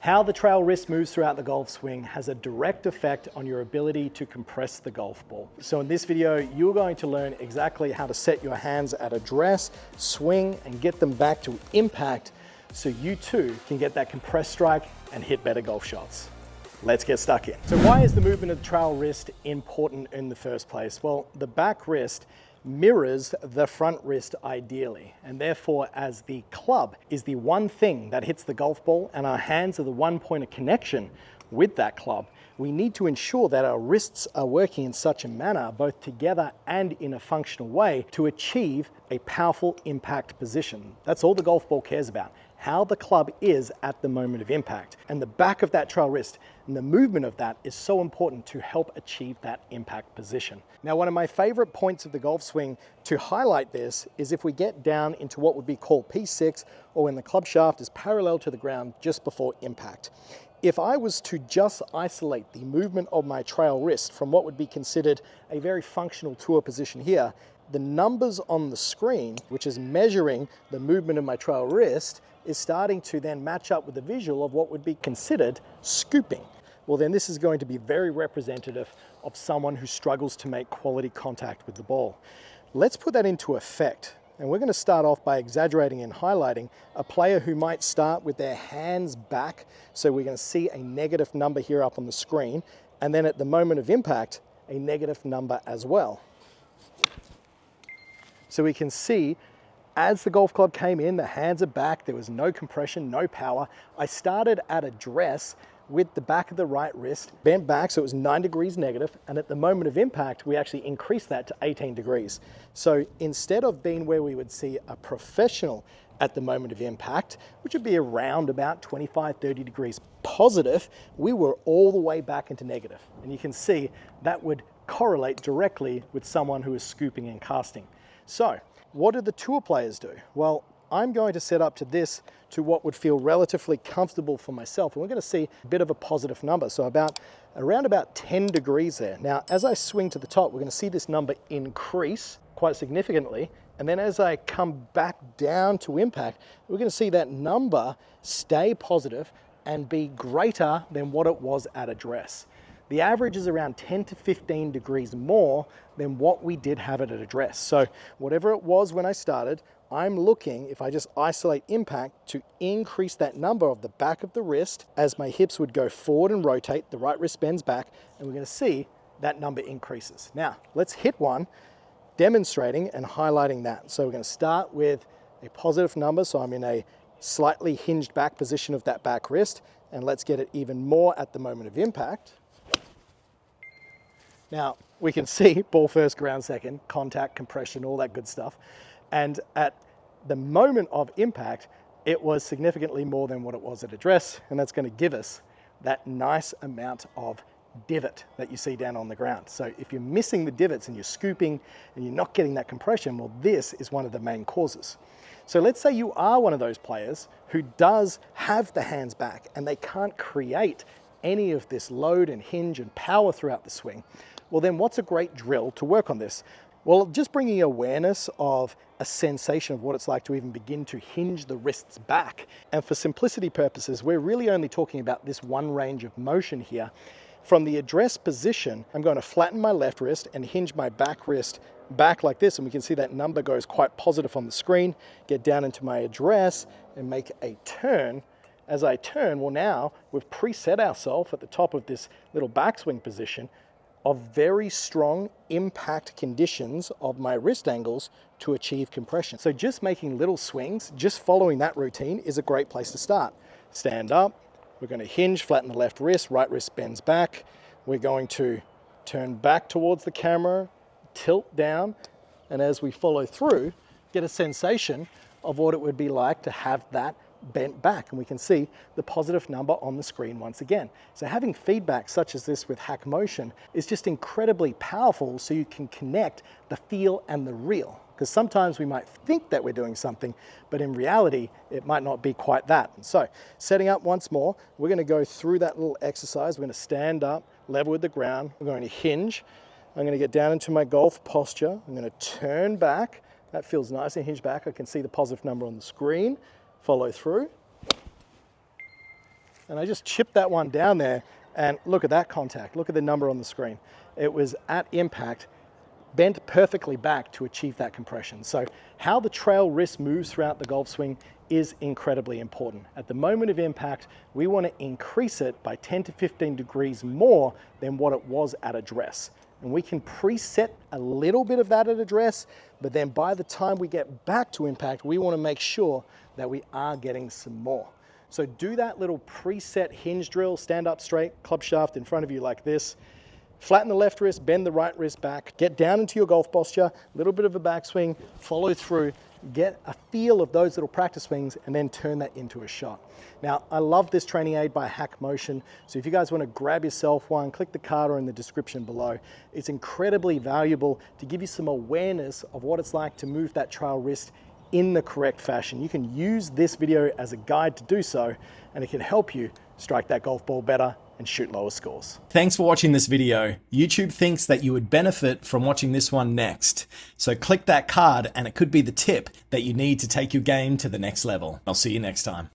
How the trail wrist moves throughout the golf swing has a direct effect on your ability to compress the golf ball. So in this video, you're going to learn exactly how to set your hands at address, swing, and get them back to impact so you too can get that compressed strike and hit better golf shots. Let's get stuck in. So why is the movement of the trail wrist important in the first place? Well, the back wrist mirrors the front wrist ideally, and therefore as the club is the one thing that hits the golf ball and our hands are the one point of connection with that club, we need to ensure that our wrists are working in such a manner, both together and in a functional way, to achieve a powerful impact position. That's all the golf ball cares about, how the club is at the moment of impact. And the back of that trail wrist and the movement of that is so important to help achieve that impact position. Now, one of my favorite points of the golf swing to highlight this is if we get down into what would be called P6, or when the club shaft is parallel to the ground just before impact. If I was to just isolate the movement of my trail wrist from what would be considered a very functional tour position here, the numbers on the screen, which is measuring the movement of my trail wrist, is starting to then match up with the visual of what would be considered scooping. Well, then this is going to be very representative of someone who struggles to make quality contact with the ball. Let's put that into effect. And we're going to start off by exaggerating and highlighting a player who might start with their hands back. So we're going to see a negative number here up on the screen. And then at the moment of impact, a negative number as well. So we can see as the golf club came in, the hands are back, there was no compression, no power. I started at address with the back of the right wrist bent back, so it was 9 degrees negative, and at the moment of impact, we actually increased that to 18 degrees. So instead of being where we would see a professional at the moment of impact, which would be around about 25, 30 degrees positive, we were all the way back into negative. And you can see that would correlate directly with someone who is scooping and casting. So what do the tour players do? Well, I'm going to set up to this to what would feel relatively comfortable for myself. And we're going to see a bit of a positive number. So around about 10 degrees there. Now, as I swing to the top, we're going to see this number increase quite significantly. And then as I come back down to impact, we're going to see that number stay positive and be greater than what it was at address. The average is around 10 to 15 degrees more than what we did have it at address. So whatever it was when I started, I'm looking, if I just isolate impact, to increase that number of the back of the wrist as my hips would go forward and rotate, the right wrist bends back, and we're going to see that number increases. Now, let's hit one demonstrating and highlighting that. So we're going to start with a positive number, so I'm in a slightly hinged back position of that back wrist, and let's get it even more at the moment of impact. Now, we can see ball first, ground second, contact, compression, all that good stuff. And at the moment of impact, it was significantly more than what it was at address, and that's going to give us that nice amount of divot that you see down on the ground. So if you're missing the divots and you're scooping and you're not getting that compression, well, this is one of the main causes. So let's say you are one of those players who does have the hands back and they can't create any of this load and hinge and power throughout the swing. Well, then what's a great drill to work on this? Well, just bringing awareness of a sensation of what it's like to even begin to hinge the wrists back. And for simplicity purposes, we're really only talking about this one range of motion here. From the address position, I'm going to flatten my left wrist and hinge my back wrist back like this. And we can see that number goes quite positive on the screen. Get down into my address and make a turn. As I turn, well, now we've preset ourselves at the top of this little backswing position of very strong impact conditions of my wrist angles to achieve compression. So just making little swings, just following that routine is a great place to start. Stand up, we're going to hinge, flatten the left wrist bends back. We're going to turn back towards the camera, tilt down, and as we follow through, get a sensation of what it would be like to have that bent back, and we can see the positive number on the screen once again. So having feedback such as this with Hack Motion is just incredibly powerful, so you can connect the feel and the real, because sometimes we might think that we're doing something, but in reality it might not be quite that. And so setting up once more, we're going to go through that little exercise. We're going to stand up level with the ground, we're going to hinge, I'm going to get down into my golf posture, I'm going to turn back. That feels nice and hinge back. I can see the positive number on the screen. Follow through. and I just chipped that one down there, and look at that contact. Look at the number on the screen. It was at impact, bent perfectly back to achieve that compression. So how the trail wrist moves throughout the golf swing is incredibly important. At the moment of impact, we want to increase it by 10 to 15 degrees more than what it was at address. And we can preset a little bit of that at address, but then by the time we get back to impact, we want to make sure that we are getting some more. So do that little preset hinge drill, stand up straight, club shaft in front of you like this. Flatten the left wrist, bend the right wrist back, get down into your golf posture, a little bit of a backswing, follow through, get a feel of those little practice swings, and then turn that into a shot. Now, I love this training aid by Hack Motion, so if you guys want to grab yourself one, click the card or in the description below. It's incredibly valuable to give you some awareness of what it's like to move that trail wrist in the correct fashion. You can use this video as a guide to do so, and it can help you strike that golf ball better and shoot lower scores. Thanks for watching this video. YouTube thinks that you would benefit from watching this one next. So click that card and it could be the tip that you need to take your game to the next level. I'll see you next time.